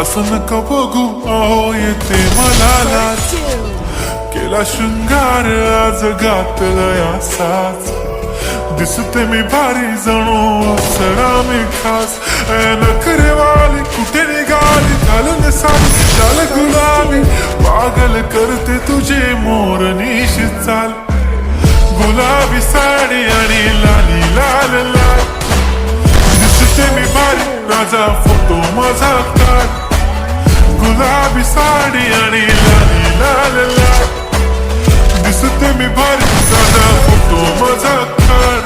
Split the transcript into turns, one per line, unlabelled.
असं नका बघू अहो येते मला लाज केला शृंगार आज घातलाय असाच दिसते मी भारी जणू सडा मी खास नखरेवाली कुठे निघाली घालून साडी चाल गुलाबी पागल करते तुझे मोरनीश चाल गुलाबी साडी आणि लाली लाल लाल दिसते मी भारी राजा फोटो माझा काढ गुलाबी साडी आणि लाली लाल लाल दिसते मी भारी राजा फोटो माझा काढ